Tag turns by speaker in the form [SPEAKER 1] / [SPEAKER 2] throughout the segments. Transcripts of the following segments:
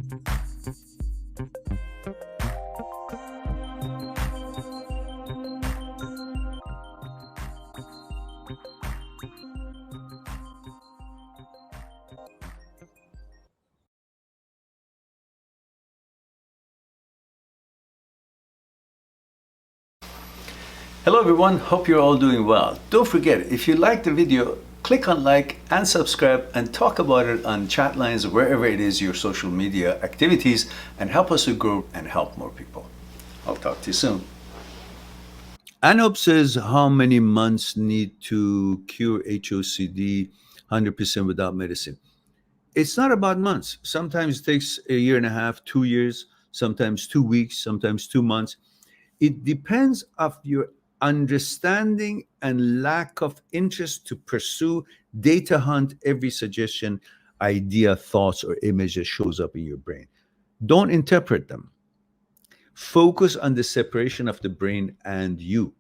[SPEAKER 1] Hello everyone, hope you're all doing well. Don't forget, if you like the video, click on like and subscribe and talk about it on chat lines, wherever it is your social media activities, and help us to grow and help more people. I'll talk to you soon. Anop says how many months need to cure HOCD 100% without medicine. It's not about months. Sometimes it takes a year and a half, 2 years, sometimes 2 weeks, sometimes 2 months. It depends of your understanding and lack of interest to pursue, data hunt every suggestion, idea, thoughts, or image that shows up in your brain. Don't interpret them. Focus on the separation of the brain and you.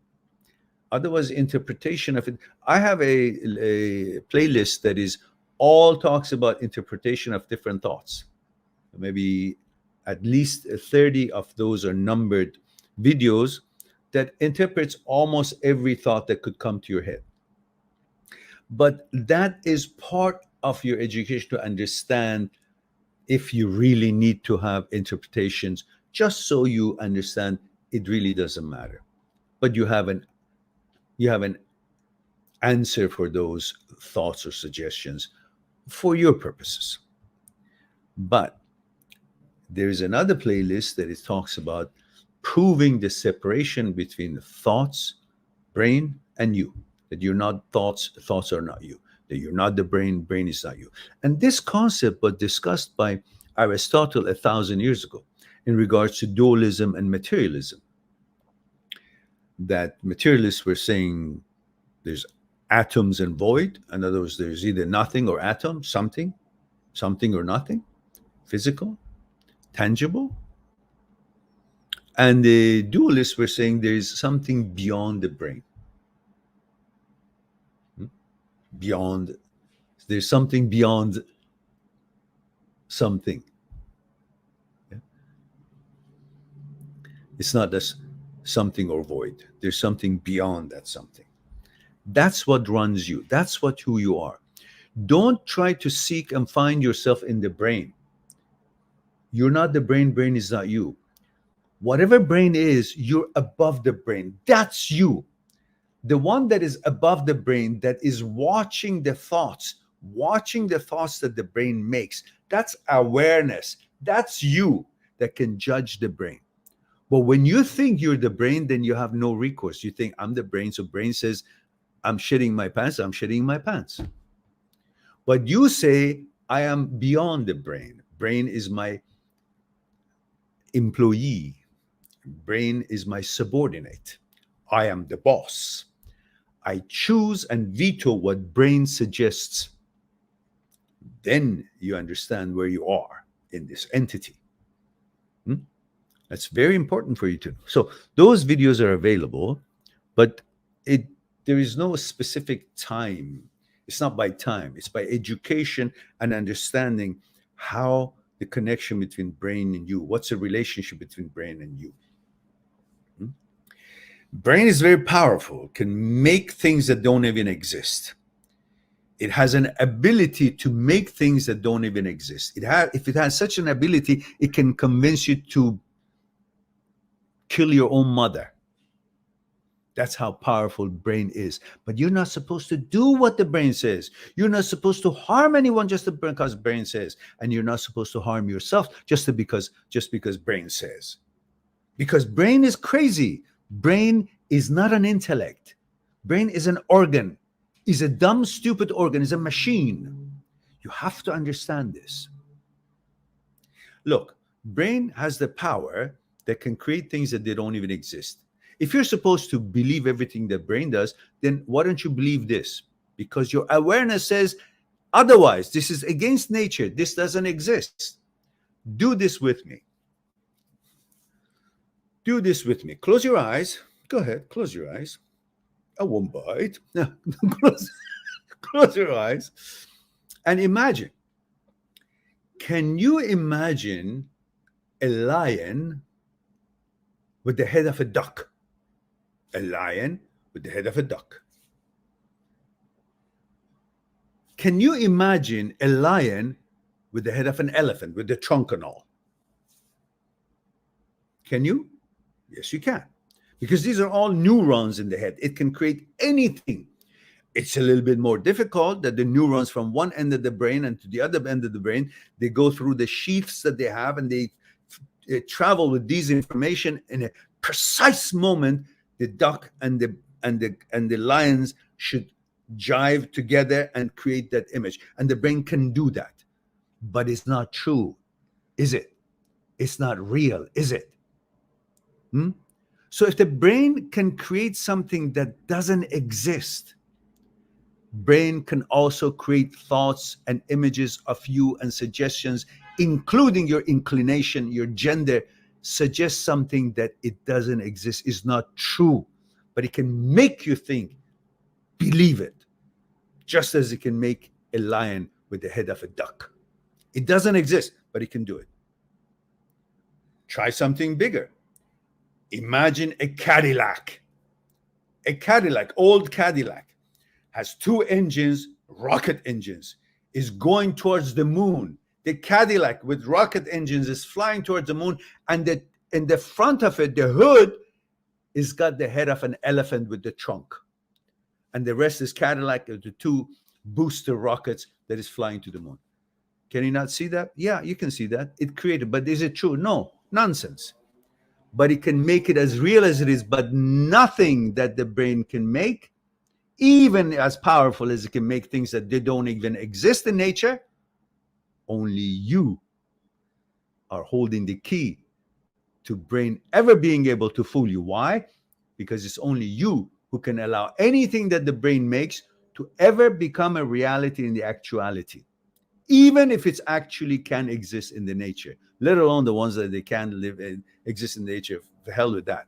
[SPEAKER 1] Otherwise, interpretation of it. I have a playlist that is all talks about interpretation of different thoughts. Maybe at least 30 of those are numbered videos that interprets almost every thought that could come to your head. But that is part of your education to understand if you really need to have interpretations, just so you understand it really doesn't matter. But you have an answer for those thoughts or suggestions for your purposes. But there's another playlist that it talks about proving the separation between the thoughts, brain, and you. That you're not thoughts, thoughts are not you. That you're not the brain, brain is not you. And this concept was discussed by Aristotle 1,000 years ago in regards to dualism and materialism. That materialists were saying there's atoms and void. In other words, there's either nothing or atom, something or nothing, physical, tangible. And the dualists were saying there is something beyond the brain. Beyond, there's something beyond something. Yeah? It's not just something or void. There's something beyond that something. That's what runs you. That's what who you are. Don't try to seek and find yourself in the brain. You're not the brain. Brain is not you. Whatever brain is, you're above the brain. That's you. The one that is above the brain, that is watching the thoughts that the brain makes. That's awareness. That's you that can judge the brain. But when you think you're the brain, then you have no recourse. You think, I'm the brain, so brain says, I'm shitting my pants, I'm shitting my pants. But you say, I am beyond the brain. Brain is my employee. Brain is my subordinate. I am the boss. I choose and veto what brain suggests. Then you understand where you are in this entity. That's very important for you to know. So those videos are available, but there is no specific time. It's not by time. It's by education and understanding how the connection between brain and you. What's the relationship between brain and you? Brain is very powerful, can make things that don't even exist. It has an ability to make things that don't even exist. If it has such an ability, it can convince you to kill your own mother. That's how powerful brain is. But you're not supposed to do what the brain says. You're not supposed to harm anyone just because brain says. And you're not supposed to harm yourself just because brain says. Because brain is crazy. Brain is not an intellect. Brain is an organ. Is a dumb, stupid organ. Is a machine. You have to understand this. Look, brain has the power that can create things that they don't even exist. If you're supposed to believe everything that brain does, then why don't you believe this? Because your awareness says otherwise. This is against nature. This doesn't exist. Do this with me. Do this with me. Close your eyes. Go ahead. Close your eyes. I won't bite. close your eyes. And imagine Can you imagine a lion with the head of a duck? A lion with the head of a duck. Can you imagine a lion with the head of an elephant, with the trunk and all? Can you? Yes, you can. Because these are all neurons in the head. It can create anything. It's a little bit more difficult that the neurons from one end of the brain and to the other end of the brain, they go through the sheaths that they have, and they travel with these information in a precise moment. The duck and the lions should jive together and create that image, and the brain can do that. But it's not true, is it? It's not real, is it? So if the brain can create something that doesn't exist, brain can also create thoughts and images of you and suggestions, including your inclination, your gender, suggest something that it doesn't exist, is not true, but it can make you think, believe it, just as it can make a lion with the head of a duck. It doesn't exist, but it can do it. Try something bigger. Imagine a Cadillac. A Cadillac, old Cadillac, has two engines, rocket engines, is going towards the moon. The Cadillac with rocket engines is flying towards the moon, and in the front of it, the hood, is got the head of an elephant with the trunk. And the rest is Cadillac, the two booster rockets that is flying to the moon. Can you not see that? Yeah, you can see that. It created, but is it true? No, nonsense. But it can make it as real as it is, but nothing that the brain can make, even as powerful as it can make things that they don't even exist in nature, only you are holding the key to brain ever being able to fool you. Why? Because it's only you who can allow anything that the brain makes to ever become a reality in the actuality, even if it's actually can exist in the nature, let alone the ones that they can live in, exist in nature. The hell with that.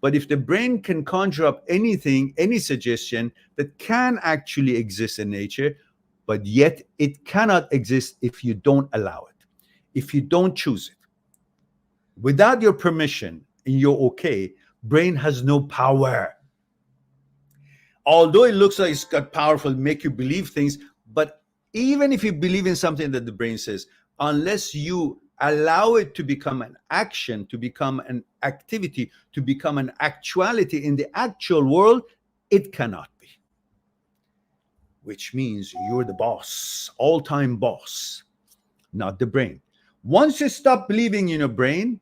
[SPEAKER 1] But if the brain can conjure up anything, any suggestion that can actually exist in nature, but yet it cannot exist if you don't allow it, if you don't choose it, without your permission and you're okay, brain has no power. Although it looks like it's got powerful, make you believe things, but even if you believe in something that the brain says, unless you allow it to become an action, to become an activity, to become an actuality in the actual world, it cannot be. Which means you're the boss, all-time boss, not the brain. Once you stop believing in your brain,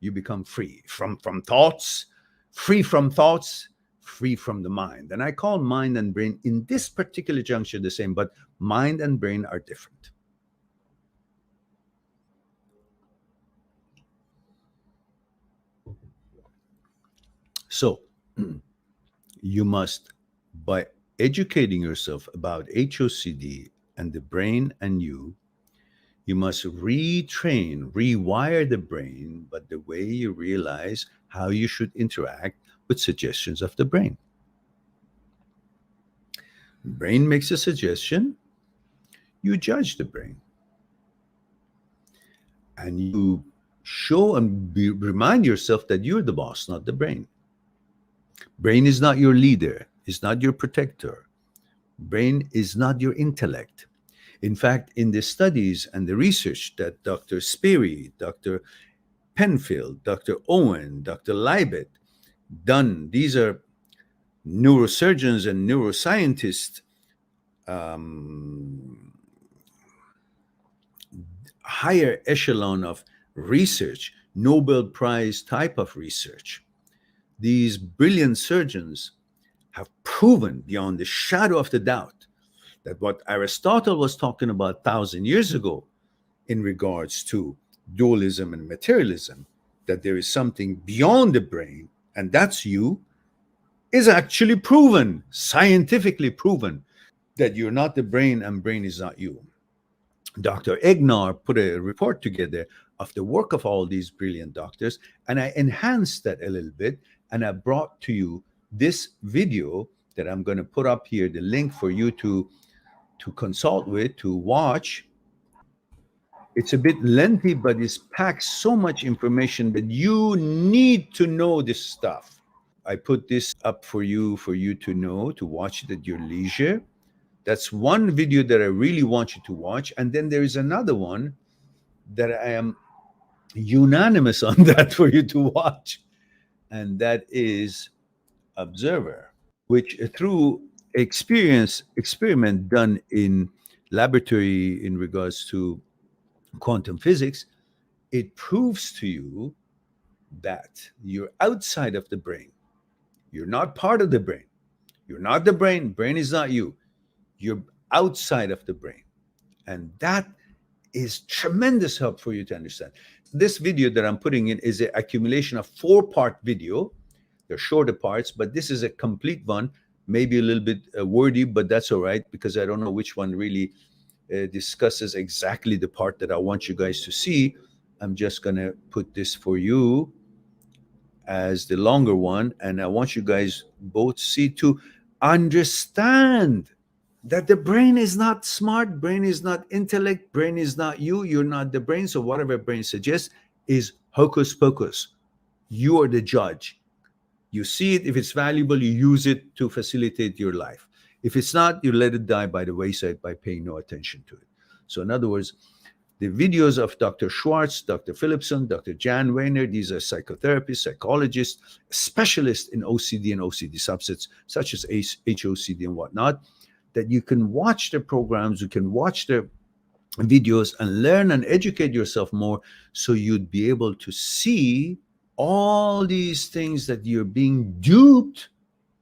[SPEAKER 1] you become free from thoughts, free from thoughts, free from the mind. And I call mind and brain in this particular juncture the same, but mind and brain are different. So you must, by educating yourself about HOCD and the brain and you must retrain, rewire the brain, but the way you realize how you should interact with suggestions of the brain. Brain makes a suggestion, you judge the brain. And you show and remind yourself that you're the boss, not the brain. Brain is not your leader, is not your protector. Brain is not your intellect. In fact, in the studies and the research that Dr. Sperry, Dr. Penfield, Dr. Owen, Dr. Leibet done, these are neurosurgeons and neuroscientists, higher echelon of research, Nobel Prize type of research. These brilliant surgeons have proven beyond the shadow of the doubt that what Aristotle was talking about 1,000 years ago in regards to dualism and materialism, that there is something beyond the brain, and that's you, is actually proven, scientifically proven, that you're not the brain and brain is not you. Dr. Egnar put a report together of the work of all these brilliant doctors, and I enhanced that a little bit, and I brought to you this video that I'm going to put up here, the link for you to consult with, to watch. It's a bit lengthy, but it's packed so much information that you need to know this stuff. I put this up for you to know, to watch it at your leisure. That's one video that I really want you to watch. And then there is another one that I am unanimous on that for you to watch. And that is Observer, which through experiment done in laboratory in regards to quantum physics, it proves to you that you're outside of the brain. You're not part of the brain. You're not the brain. Brain is not you. You're outside of the brain. And that is tremendous help for you to understand. This video that I'm putting in is an accumulation of 4-part video. They're shorter parts, but this is a complete one, maybe a little bit wordy, but that's all right, because I don't know which one really discusses exactly the part that I want you guys to see. I'm just going to put this for you as the longer one, and I want you guys both see to understand that the brain is not smart, brain is not intellect, brain is not you, you're not the brain. So whatever brain suggests is hocus pocus. You are the judge. You see it. If it's valuable, you use it to facilitate your life. If it's not, you let it die by the wayside by paying no attention to it. So in other words, the videos of Dr. Schwartz, Dr. Philipson, Dr. Jan Weiner, these are psychotherapists, psychologists, specialists in OCD and OCD subsets, such as HOCD and whatnot, that you can watch their programs, you can watch their videos and learn and educate yourself more, so you'd be able to see all these things that you're being duped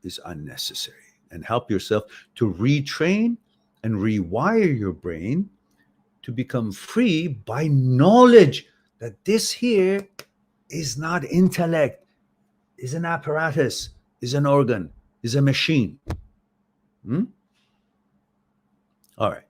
[SPEAKER 1] is unnecessary, and help yourself to retrain and rewire your brain to become free by knowledge that this here is not intellect, is an apparatus, is an organ, is a machine. All right.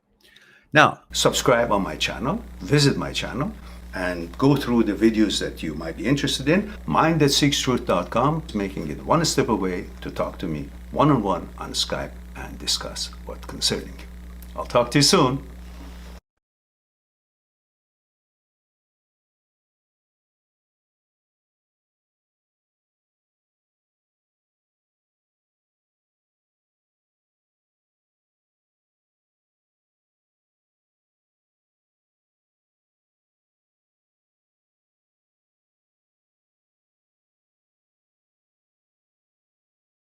[SPEAKER 1] Now, subscribe on my channel, visit my channel, and go through the videos that you might be interested in. Mind@seekstruth.com is making it one step away to talk to me one-on-one on Skype and discuss what's concerning you. I'll talk to you soon.